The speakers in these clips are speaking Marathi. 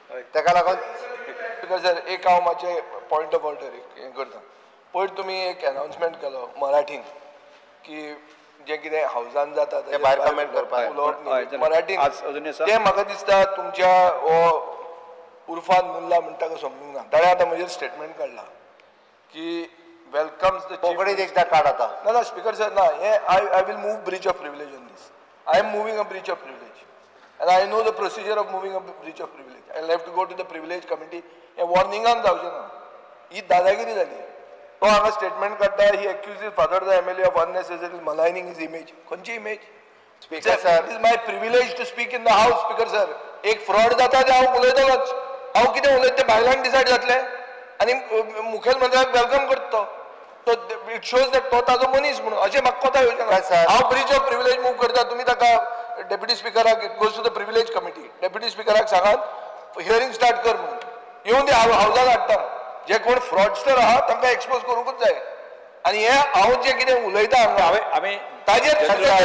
ताका लागून स्पीकर सर एक हांव मातशें पॉयंट ऑफ ऑर्डर हें करता. पयर तुमी एक अनावन्समेंट केलो मराठीन की जें कितें हावजान जाता तें भायर कमेंट करपाक उलोवप मराठीन तें म्हाका दिसता तुमच्या हो उर्फान मुल्ला म्हणटा तो समजूंक ना. ताणें आतां म्हजेर स्टेटमेंट काडला की वेलकम्स द कोंकणीत एकदां काड आतां. ना स्पीकर सर ना हें I will move breach of privilege on this. I am moving a breach of privilege and I know the procedure of moving a breach of privilege. I'll have to go to the privilege committee. हे वॉर्निंगान जावचें ना. ही दादागिरी जाली. तो हांगा स्टेटमेंट काडटा he accuses father the MLA of unnecessary maligning his image. खंयची image? Speaker sir it is my privilege to speak in the house. Speaker sir एक फ्रॉड जाता ते हांव उलयतलोच. हांव कितें उलयता तें भायल्यान डिसायड जातलें आनी मुखेलमंत्र्याक वेलकम करता तो इट शोज दॅट तो ताजो मनीस म्हणून अशें म्हाका कोता येवचें ना. हांव ब्रीच ऑफ प्रिविलेज मूव करता तुमी ताका डेप्युटी स्पीकराक goes to the privilege committee deputy स्पीकराक सांगात हियरिंग स्टार्ट कर म्हणून येवन ते हावजान हाडटा. जे कोण फ्रॉडस्टर आहा तांकां एक्सपोज करूंकूच जाय. आनी हे हांव जें कितें उलयता हांगा ताजेर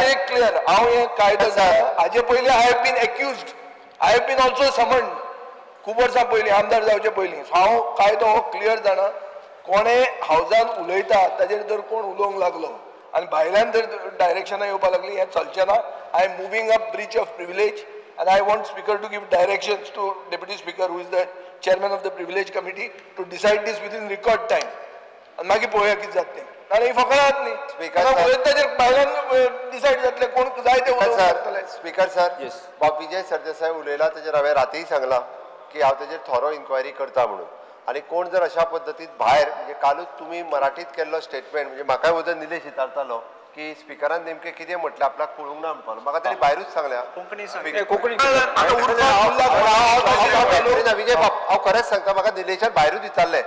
एक क्लियर हांव हें कायदो हाजे पयलीं I have been accused I have been also summoned खूब वर्सां पयलीं आमदार जावचे पयलीं. सो हांव कायदो हो क्लियर जाणा. कोणें हावजान उलयता ताजेर जर कोण उलोवंक लागलो आनी भायल्यान जर डायरेक्शनां येवपाक लागलीं हें चलचें ना. I am moving a breach of privilege and I want speaker to give directions to deputy speaker who is the chairman of the privilege committee to decide this within record time. आणि मागीर पळोवया कितें जाता तें. नाल्यार ही फकाणात न्ही. स्पीकर ताजेर भायल्यान डिसायड जातलें कोण जाय तें उलोवंक. स्पीकर सर बाब विजय सरदेसाय उलयला तेजेर हांवें रातीय सांगलां की हांव तेजेर थोरो इन्क्वायरी करता म्हणून. आनी कोण जर अशा पद्दतीन भायर म्हणजे कालूच तुमी मराठीत केल्लो स्टेटमेंट म्हणजे म्हाकाय वचून निलेश विचारतालो की स्पीकरान नेमकें कितें म्हटलें आपल्याक कळूंक ना म्हणपाक म्हाका ताणी भायरूच सांगल्या विजय बाब हांव खरेंच सांगता म्हाका निलेशान भायरूच विचारलें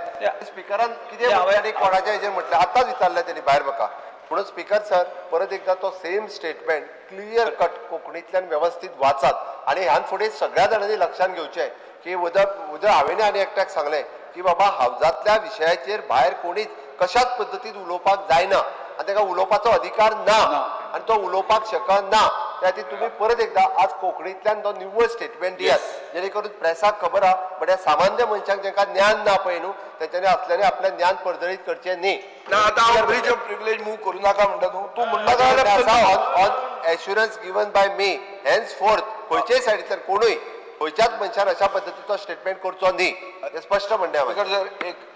स्पीकरान कितें म्हटलें कोणाच्या हेजेर म्हटलें आतांच विचारलें तेणी भायर म्हाका. म्हणून स्पीकर सर परत एकदा तो सेम स्टेटमेंट क्लियर कट कोंकणींतल्यान वेवस्थीत वाचात आनी ह्यान फुडें सगळ्या जाणांनी लक्षांत घेवचें की उदक हांवें आनी एकट्याक सांगलें की बाबा हावजांतल्या विशयाचेर भायर कोणीच कशाच पद्दतीन उलोवपाक जायना आनी ताका उलोवपाचो अधिकार ना आनी तो उलोवपाक शकना. त्या खातीर तुमी परत एकदा आज कोंकणींतल्यान तो निव्वळ स्टेटमेंट दियात जेणे करून प्रेसाक खबर आहा बट ह्या सामान्य मनशांक जांकां ज्ञान ना पळय न्हू तेंच्यांनी असल्यानी आपलें ज्ञान पडजळीत करचें न्ही. ब्रीच ऑफ प्रिविलेज मूव करूं नाका म्हणटा तूं म्हणटा on assurance given by me henceforth खंयचेय सायडींतल्यान कोणूय खंयच्याच मनशान अशा पद्दतीचो स्टेटमेंट करचो न्ही हें स्पश्ट म्हणणें हांवें. सर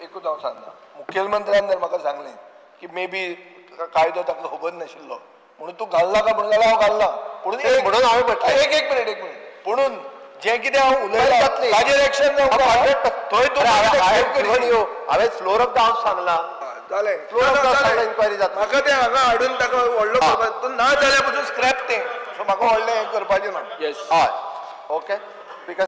एकूच हांव सांगता मुखेलमंत्र्यान जर म्हाका सांगलें की मे बी कायदो ताका खबर नाशिल्लो म्हणून तूं घालना का म्हणून जाल्यार हांव घालना. म्हणून हांवें म्हटलें एक मिनीट पुणून जें कितें हांव उलयलां ताजेर एक्शन हांवें फ्लोर ऑफ द हावस सांगलां जालें इन्क्वायरी जाता म्हाका तें हांगा हाडून ताका व्हडलो ना जाल्यार पसून स्क्रॅप तें सो म्हाका व्हडलें हें करपाचें ना. हय ओके.